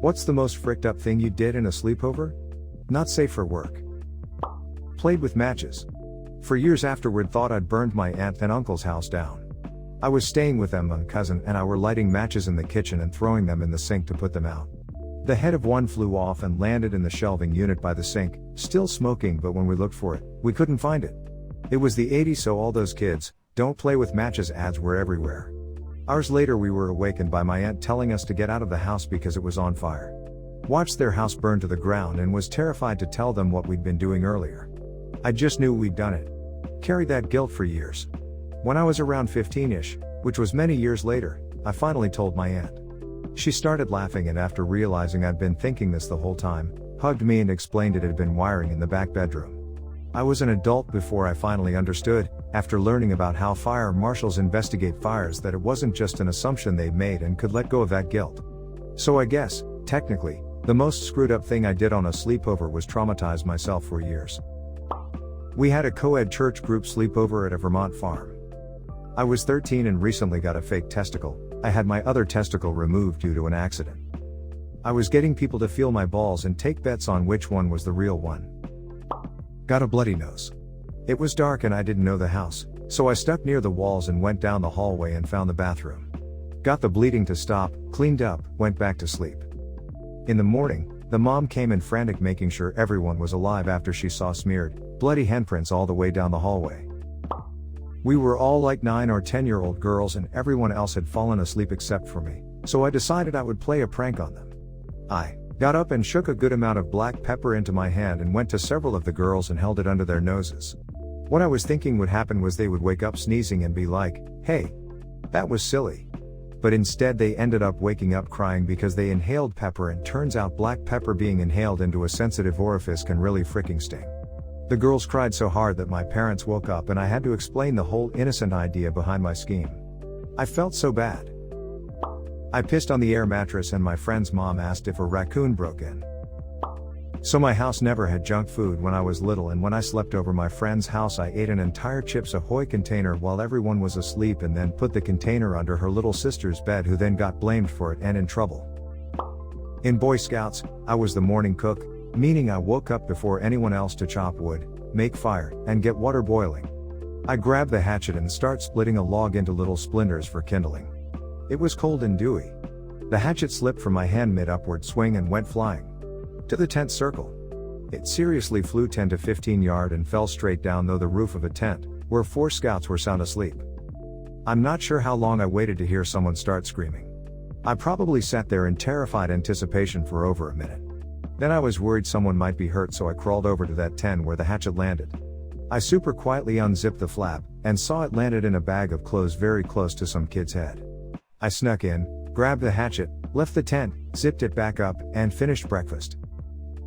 What's the most fricked up thing you did in a sleepover? Not safe for work. Played with matches. For years afterward thought I'd burned my aunt and uncle's house down. I was staying with them, my cousin and I were lighting matches in the kitchen and throwing them in the sink to put them out. The head of one flew off and landed in the shelving unit by the sink, still smoking, but when we looked for it, we couldn't find it. It was the 80s, so all those kids, "Don't play with matches" ads were everywhere. Hours later we were awakened by my aunt telling us to get out of the house because it was on fire. Watched their house burn to the ground and was terrified to tell them what we'd been doing earlier. I just knew we'd done it. Carried that guilt for years. When I was around 15-ish, which was many years later, I finally told my aunt. She started laughing, and after realizing I'd been thinking this the whole time, hugged me and explained it had been wiring in the back bedroom. I was an adult before I finally understood, after learning about how fire marshals investigate fires, that it wasn't just an assumption they'd made and could let go of that guilt. So I guess, technically, the most screwed up thing I did on a sleepover was traumatize myself for years. We had a co-ed church group sleepover at a Vermont farm. I was 13 and recently got a fake testicle. I had my other testicle removed due to an accident. I was getting people to feel my balls and take bets on which one was the real one. Got a bloody nose. It was dark and I didn't know the house, so I stuck near the walls and went down the hallway and found the bathroom. Got the bleeding to stop, cleaned up, went back to sleep. In the morning, the mom came in frantic, making sure everyone was alive after she saw smeared, bloody handprints all the way down the hallway. We were all like 9 or 10-year-old girls and everyone else had fallen asleep except for me, so I decided I would play a prank on them. I got up and shook a good amount of black pepper into my hand and went to several of the girls and held it under their noses. What I was thinking would happen was they would wake up sneezing and be like, "Hey, that was silly." But instead they ended up waking up crying because they inhaled pepper, and turns out black pepper being inhaled into a sensitive orifice can really freaking sting. The girls cried so hard that my parents woke up and I had to explain the whole innocent idea behind my scheme. I felt so bad. I pissed on the air mattress and my friend's mom asked if a raccoon broke in. So my house never had junk food when I was little, and when I slept over my friend's house I ate an entire Chips Ahoy container while everyone was asleep and then put the container under her little sister's bed, who then got blamed for it and in trouble. In Boy Scouts, I was the morning cook, meaning I woke up before anyone else to chop wood, make fire, and get water boiling. I grabbed the hatchet and start splitting a log into little splinters for kindling. It was cold and dewy. The hatchet slipped from my hand mid-upward swing and went flying to the tent circle. It seriously flew 10 to 15 yards and fell straight down though the roof of a tent, where 4 scouts were sound asleep. I'm not sure how long I waited to hear someone start screaming. I probably sat there in terrified anticipation for over a minute. Then I was worried someone might be hurt, so I crawled over to that tent where the hatchet landed. I super quietly unzipped the flap, and saw it landed in a bag of clothes very close to some kid's head. I snuck in, grabbed the hatchet, left the tent, zipped it back up, and finished breakfast.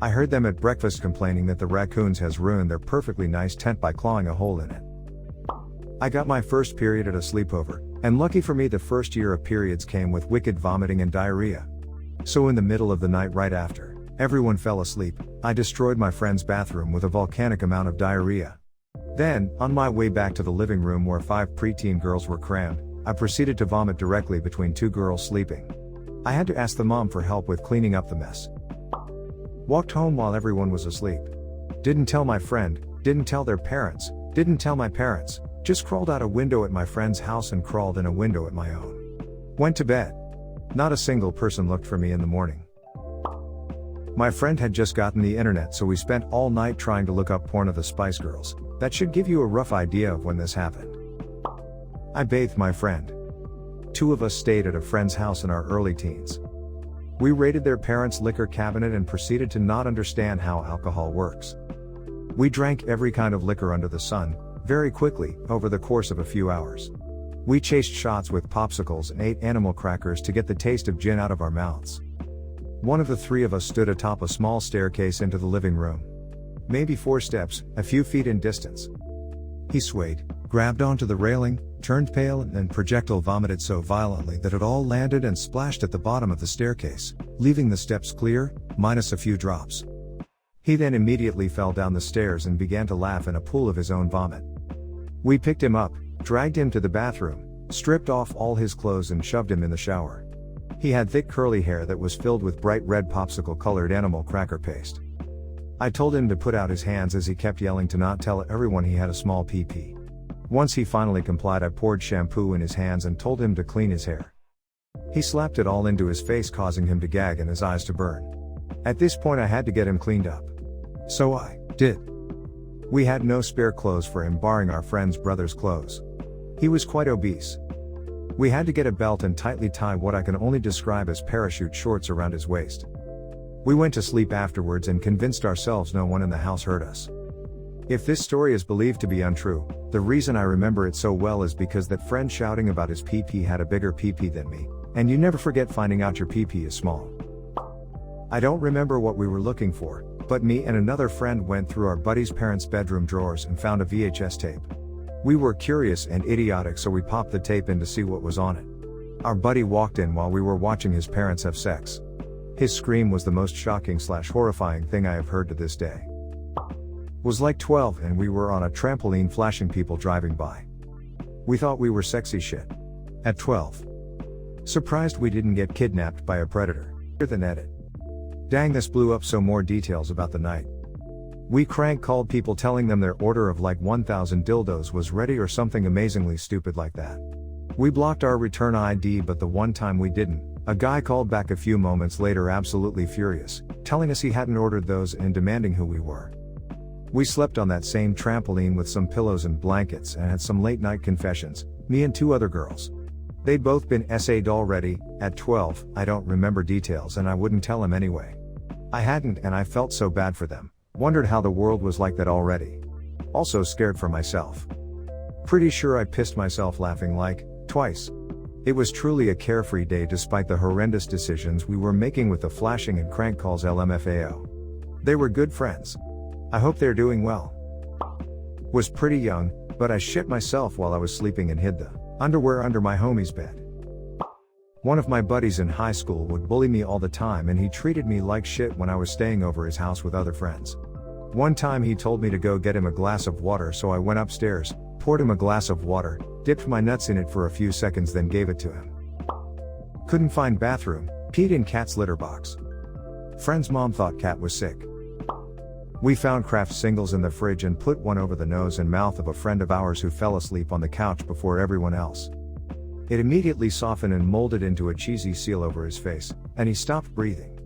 I heard them at breakfast complaining that the raccoons has ruined their perfectly nice tent by clawing a hole in it. I got my first period at a sleepover, and lucky for me the first year of periods came with wicked vomiting and diarrhea. So in the middle of the night right after everyone fell asleep, I destroyed my friend's bathroom with a volcanic amount of diarrhea. Then, on my way back to the living room where 5 preteen girls were crammed, I proceeded to vomit directly between 2 girls sleeping. I had to ask the mom for help with cleaning up the mess. Walked home while everyone was asleep. Didn't tell my friend, didn't tell their parents, didn't tell my parents, just crawled out a window at my friend's house and crawled in a window at my own. Went to bed. Not a single person looked for me in the morning. My friend had just gotten the internet, so we spent all night trying to look up porn of the Spice Girls. That should give you a rough idea of when this happened. I bathed my friend. 2 of us stayed at a friend's house in our early teens. We raided their parents' liquor cabinet and proceeded to not understand how alcohol works. We drank every kind of liquor under the sun, very quickly, over the course of a few hours. We chased shots with popsicles and ate animal crackers to get the taste of gin out of our mouths. One of the 3 of us stood atop a small staircase into the living room. Maybe 4 steps, a few feet in distance. He swayed, grabbed onto the railing, turned pale, and projectile vomited so violently that it all landed and splashed at the bottom of the staircase, leaving the steps clear, minus a few drops. He then immediately fell down the stairs and began to laugh in a pool of his own vomit. We picked him up, dragged him to the bathroom, stripped off all his clothes and shoved him in the shower. He had thick curly hair that was filled with bright red popsicle-colored animal cracker paste. I told him to put out his hands as he kept yelling to not tell everyone he had a small pee-pee. Once he finally complied, I poured shampoo in his hands and told him to clean his hair. He slapped it all into his face, causing him to gag and his eyes to burn. At this point I had to get him cleaned up. So I did. We had no spare clothes for him, barring our friend's brother's clothes. He was quite obese. We had to get a belt and tightly tie what I can only describe as parachute shorts around his waist. We went to sleep afterwards and convinced ourselves no one in the house heard us. If this story is believed to be untrue, the reason I remember it so well is because that friend shouting about his pee-pee had a bigger pee-pee than me, and you never forget finding out your pee-pee is small. I don't remember what we were looking for, but me and another friend went through our buddy's parents' bedroom drawers and found a VHS tape. We were curious and idiotic, so we popped the tape in to see what was on it. Our buddy walked in while we were watching his parents have sex. His scream was the most shocking/horrifying thing I have heard to this day. Was like 12 and we were on a trampoline flashing people driving by. We thought we were sexy shit. At 12. Surprised we didn't get kidnapped by a predator. Than edit. Dang, this blew up. So more details about the night. We crank called people telling them their order of like 1,000 dildos was ready or something amazingly stupid like that. We blocked our return ID, but the one time we didn't, a guy called back a few moments later absolutely furious, telling us he hadn't ordered those and demanding who we were. We slept on that same trampoline with some pillows and blankets and had some late night confessions, me and 2 other girls. They'd both been SA'd already. At 12, I don't remember details and I wouldn't tell him anyway. I hadn't, and I felt so bad for them, wondered how the world was like that already. Also scared for myself. Pretty sure I pissed myself laughing like, twice. It was truly a carefree day despite the horrendous decisions we were making with the flashing and crank calls LMFAO. They were good friends. I hope they're doing well. Was pretty young, but I shit myself while I was sleeping and hid the underwear under my homie's bed. One of my buddies in high school would bully me all the time and he treated me like shit when I was staying over his house with other friends. One time he told me to go get him a glass of water, so I went upstairs, poured him a glass of water, dipped my nuts in it for a few seconds, then gave it to him. Couldn't find bathroom, peed in cat's litter box. Friend's mom thought cat was sick. We found Kraft singles in the fridge and put one over the nose and mouth of a friend of ours who fell asleep on the couch before everyone else. It immediately softened and molded into a cheesy seal over his face, and he stopped breathing.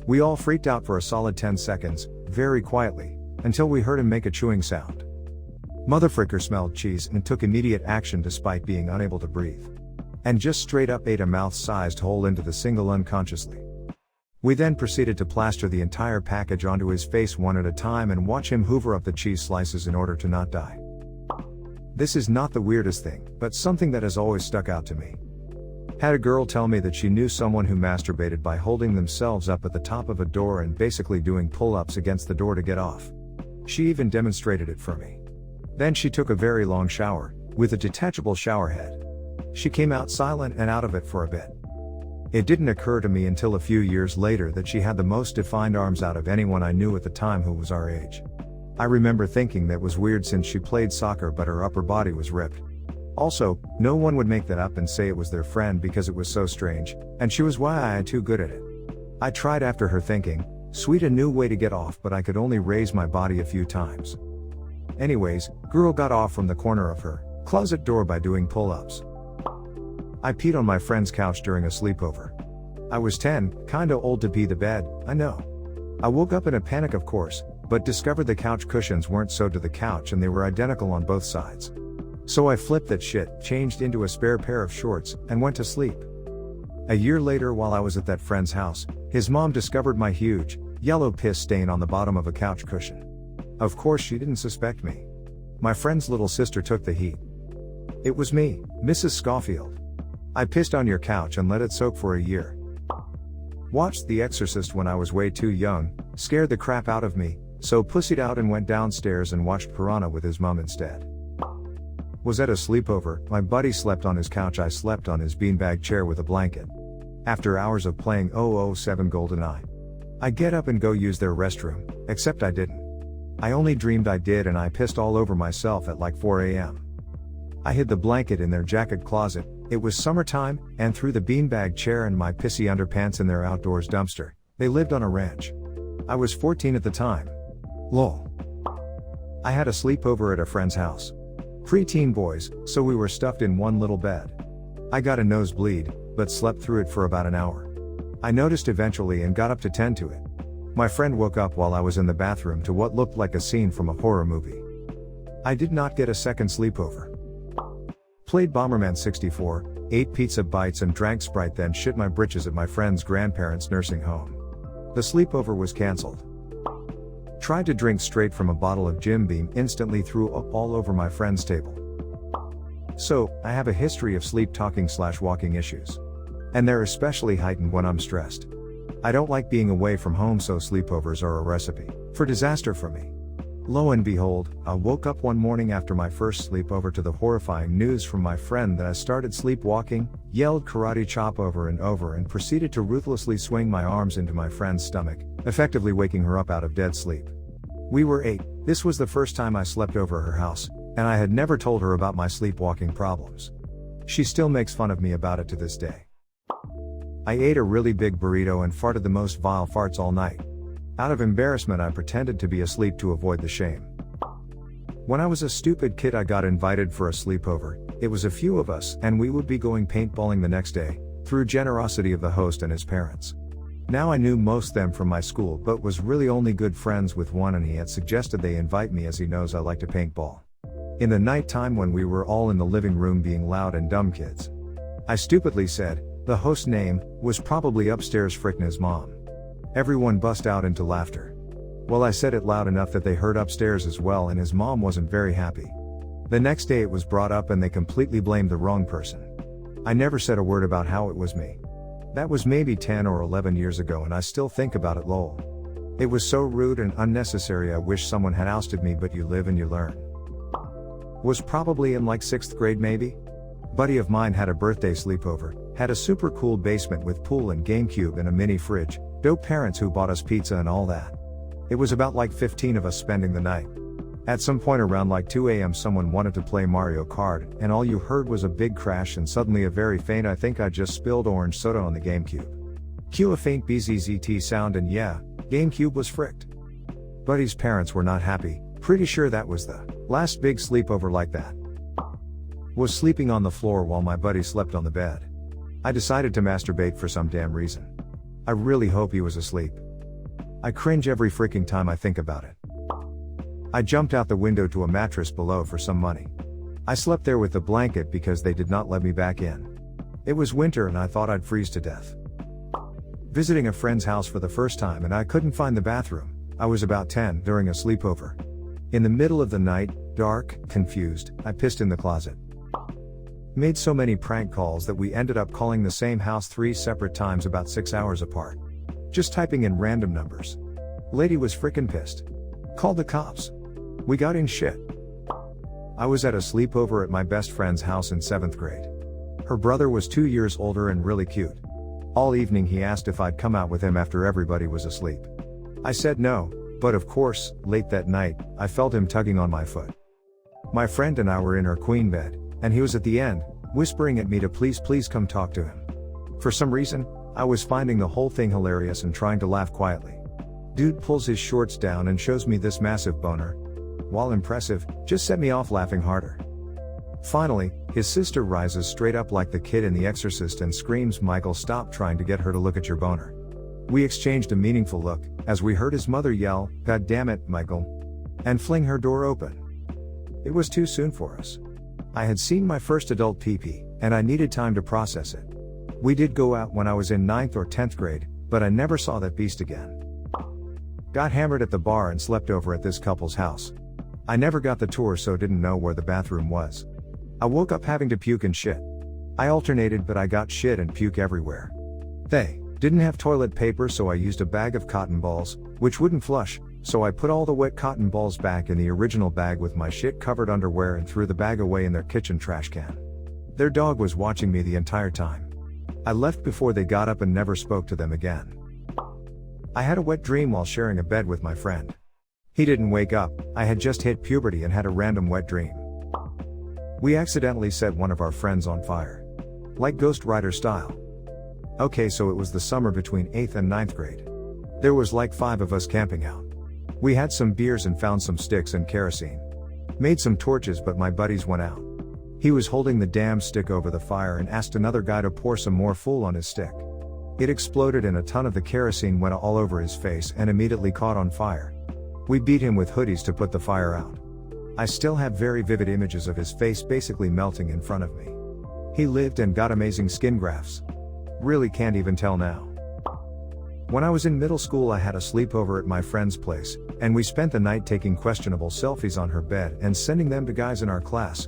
We all freaked out for a solid 10 seconds, very quietly, until we heard him make a chewing sound. Motherfricker smelled cheese and took immediate action despite being unable to breathe. And just straight up ate a mouth-sized hole into the single unconsciously. We then proceeded to plaster the entire package onto his face one at a time and watch him hoover up the cheese slices in order to not die. This is not the weirdest thing, but something that has always stuck out to me. Had a girl tell me that she knew someone who masturbated by holding themselves up at the top of a door and basically doing pull-ups against the door to get off. She even demonstrated it for me. Then she took a very long shower, with a detachable shower head. She came out silent and out of it for a bit. It didn't occur to me until a few years later that she had the most defined arms out of anyone I knew at the time who was our age. I remember thinking that was weird since she played soccer but her upper body was ripped. Also, no one would make that up and say it was their friend because it was so strange, and she was why I too good at it. I tried after her thinking, sweet, a new way to get off, but I could only raise my body a few times. Anyways, girl got off from the corner of her closet door by doing pull-ups. I peed on my friend's couch during a sleepover. I was 10, kinda old to pee the bed, I know. I woke up in a panic of course, but discovered the couch cushions weren't sewed to the couch and they were identical on both sides. So I flipped that shit, changed into a spare pair of shorts, and went to sleep. A year later, while I was at that friend's house, his mom discovered my huge, yellow piss stain on the bottom of a couch cushion. Of course she didn't suspect me. My friend's little sister took the heat. It was me, Mrs. Schofield. I pissed on your couch and let it soak for a year. Watched The Exorcist when I was way too young, scared the crap out of me, so pussied out and went downstairs and watched Piranha with his mom instead. Was at a sleepover, my buddy slept on his couch, I slept on his beanbag chair with a blanket. After hours of playing 007 GoldenEye. I get up and go use their restroom, except I didn't. I only dreamed I did and I pissed all over myself at like 4 a.m. I hid the blanket in their jacket closet, It was summertime, and through the beanbag chair and my pissy underpants in their outdoors dumpster, they lived on a ranch. I was 14 at the time. Lol. I had a sleepover at a friend's house. Pre-teen boys, so we were stuffed in one little bed. I got a nosebleed, but slept through it for about an hour. I noticed eventually and got up to tend to it. My friend woke up while I was in the bathroom to what looked like a scene from a horror movie. I did not get a second sleepover. Played Bomberman 64, ate pizza bites and drank Sprite, then shit my britches at my friend's grandparents' nursing home. The sleepover was cancelled. Tried to drink straight from a bottle of Jim Beam, instantly threw up all over my friend's table. So, I have a history of sleep talking/walking issues. And they're especially heightened when I'm stressed. I don't like being away from home, so sleepovers are a recipe for disaster for me. Lo and behold, I woke up one morning after my first sleepover to the horrifying news from my friend that I started sleepwalking, yelled karate chop over and over, and proceeded to ruthlessly swing my arms into my friend's stomach, effectively waking her up out of dead sleep. We were 8, this was the first time I slept over her house, and I had never told her about my sleepwalking problems. She still makes fun of me about it to this day. I ate a really big burrito and farted the most vile farts all night. Out of embarrassment, I pretended to be asleep to avoid the shame. When I was a stupid kid, I got invited for a sleepover. It was a few of us, and we would be going paintballing the next day, through generosity of the host and his parents. Now I knew most them from my school, but was really only good friends with one, and he had suggested they invite me as he knows I like to paintball. In the night time when we were all in the living room being loud and dumb kids, I stupidly said, the host's name was probably upstairs frickin' his mom. Everyone bust out into laughter. Well, I said it loud enough that they heard upstairs as well, and his mom wasn't very happy. The next day it was brought up and they completely blamed the wrong person. I never said a word about how it was me. That was maybe 10 or 11 years ago, and I still think about it, lol. It was so rude and unnecessary. I wish someone had ousted me, but you live and you learn. Was probably in like 6th grade maybe? Buddy of mine had a birthday sleepover, had a super cool basement with pool and GameCube and a mini fridge, dope parents who bought us pizza and all that. It was about like 15 of us spending the night. At some point around like 2 a.m. someone wanted to play Mario Kart, and all you heard was a big crash and suddenly a very faint "I think I just spilled orange soda on the GameCube." Cue a faint BZZT sound, and yeah, GameCube was fricked. Buddy's parents were not happy, pretty sure that was the last big sleepover like that. Was sleeping on the floor while my buddy slept on the bed. I decided to masturbate for some damn reason. I really hope he was asleep. I cringe every freaking time I think about it. I jumped out the window to a mattress below for some money. I slept there with the blanket because they did not let me back in. It was winter and I thought I'd freeze to death. Visiting a friend's house for the first time, and I couldn't find the bathroom. I was about 10 during a sleepover. In the middle of the night, dark, confused, I pissed in the closet. Made so many prank calls that we ended up calling the same house 3 separate times about 6 hours apart. Just typing in random numbers. Lady was frickin' pissed. Called the cops. We got in shit. I was at a sleepover at my best friend's house in 7th grade. Her brother was 2 years older and really cute. All evening he asked if I'd come out with him after everybody was asleep. I said no, but of course, late that night, I felt him tugging on my foot. My friend and I were in our queen bed, and he was at the end, whispering at me to please come talk to him. For some reason, I was finding the whole thing hilarious and trying to laugh quietly. Dude pulls his shorts down and shows me this massive boner. While impressive, just set me off laughing harder. Finally, his sister rises straight up like the kid in The Exorcist and screams, "Michael, stop trying to get her to look at your boner." We exchanged a meaningful look, as we heard his mother yell, "God damn it, Michael," and fling her door open. It was too soon for us. I had seen my first adult pee-pee, and I needed time to process it. We did go out when I was in 9th or 10th grade, but I never saw that beast again. Got hammered at the bar and slept over at this couple's house. I never got the tour, so didn't know where the bathroom was. I woke up having to puke and shit. I alternated, but I got shit and puke everywhere. They didn't have toilet paper, so I used a bag of cotton balls, which wouldn't flush, so I put all the wet cotton balls back in the original bag with my shit-covered underwear and threw the bag away in their kitchen trash can. Their dog was watching me the entire time. I left before they got up and never spoke to them again. I had a wet dream while sharing a bed with my friend. He didn't wake up. I had just hit puberty and had a random wet dream. We accidentally set one of our friends on fire. Like Ghost Rider style. Okay, so it was the summer between 8th and 9th grade. There was like 5 of us camping out. We had some beers and found some sticks and kerosene. Made some torches, but my buddies went out. He was holding the damn stick over the fire and asked another guy to pour some more fuel on his stick. It exploded and a ton of the kerosene went all over his face and immediately caught on fire. We beat him with hoodies to put the fire out. I still have very vivid images of his face basically melting in front of me. He lived and got amazing skin grafts. Really can't even tell now. When I was in middle school, I had a sleepover at my friend's place, and we spent the night taking questionable selfies on her bed and sending them to guys in our class.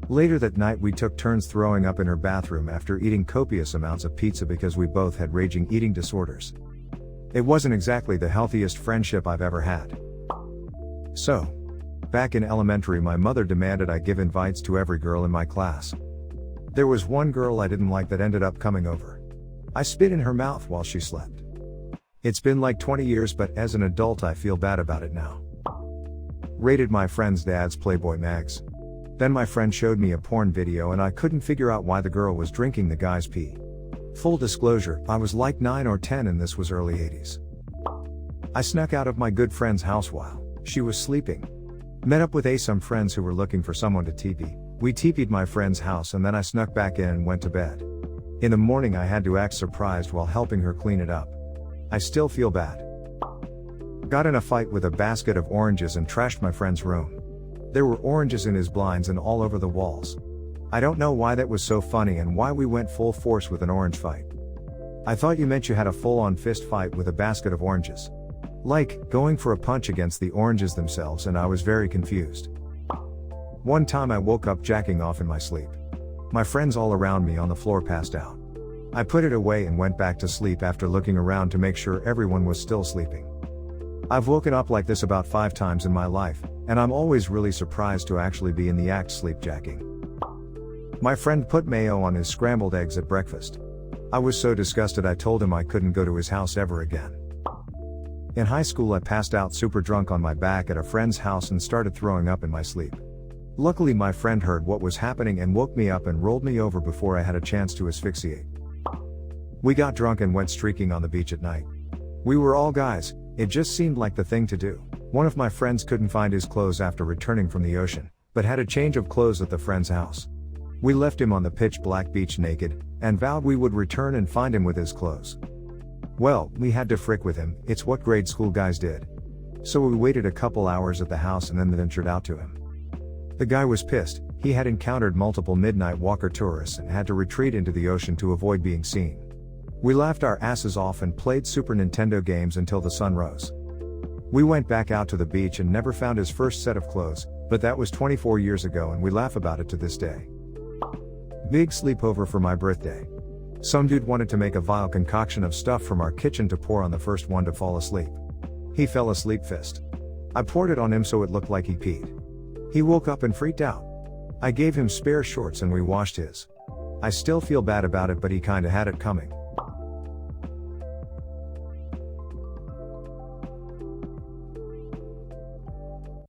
Later that night we took turns throwing up in her bathroom after eating copious amounts of pizza because we both had raging eating disorders. It wasn't exactly the healthiest friendship I've ever had. So, back in elementary, my mother demanded I give invites to every girl in my class. There was one girl I didn't like that ended up coming over. I spit in her mouth while she slept. It's been like 20 years, but as an adult I feel bad about it now. Rated my friend's dad's Playboy mags. Then my friend showed me a porn video and I couldn't figure out why the girl was drinking the guy's pee. Full disclosure, I was like 9 or 10 and this was early 80s. I snuck out of my good friend's house while she was sleeping. Met up with some friends who were looking for someone to TP. We TP'd my friend's house and then I snuck back in and went to bed. In the morning I had to act surprised while helping her clean it up. I still feel bad. Got in a fight with a basket of oranges and trashed my friend's room. There were oranges in his blinds and all over the walls. I don't know why that was so funny and why we went full force with an orange fight. I thought you meant you had a full-on fist fight with a basket of oranges. Like, going for a punch against the oranges themselves, and I was very confused. One time I woke up jacking off in my sleep. My friends all around me on the floor passed out. I put it away and went back to sleep after looking around to make sure everyone was still sleeping. I've woken up like this about 5 times in my life, and I'm always really surprised to actually be in the act sleepjacking. My friend put mayo on his scrambled eggs at breakfast. I was so disgusted I told him I couldn't go to his house ever again. In high school I passed out super drunk on my back at a friend's house and started throwing up in my sleep. Luckily my friend heard what was happening and woke me up and rolled me over before I had a chance to asphyxiate. We got drunk and went streaking on the beach at night. We were all guys, it just seemed like the thing to do. One of my friends couldn't find his clothes after returning from the ocean, but had a change of clothes at the friend's house. We left him on the pitch black beach naked, and vowed we would return and find him with his clothes. Well, we had to frick with him, it's what grade school guys did. So we waited a couple hours at the house and then ventured out to him. The guy was pissed, he had encountered multiple midnight walker tourists and had to retreat into the ocean to avoid being seen. We laughed our asses off and played Super Nintendo games until the sun rose. We went back out to the beach and never found his first set of clothes, but that was 24 years ago and we laugh about it to this day. Big sleepover for my birthday. Some dude wanted to make a vile concoction of stuff from our kitchen to pour on the first one to fall asleep. He fell asleep fist. I poured it on him so it looked like he peed. He woke up and freaked out. I gave him spare shorts and we washed his. I still feel bad about it, but he kinda had it coming.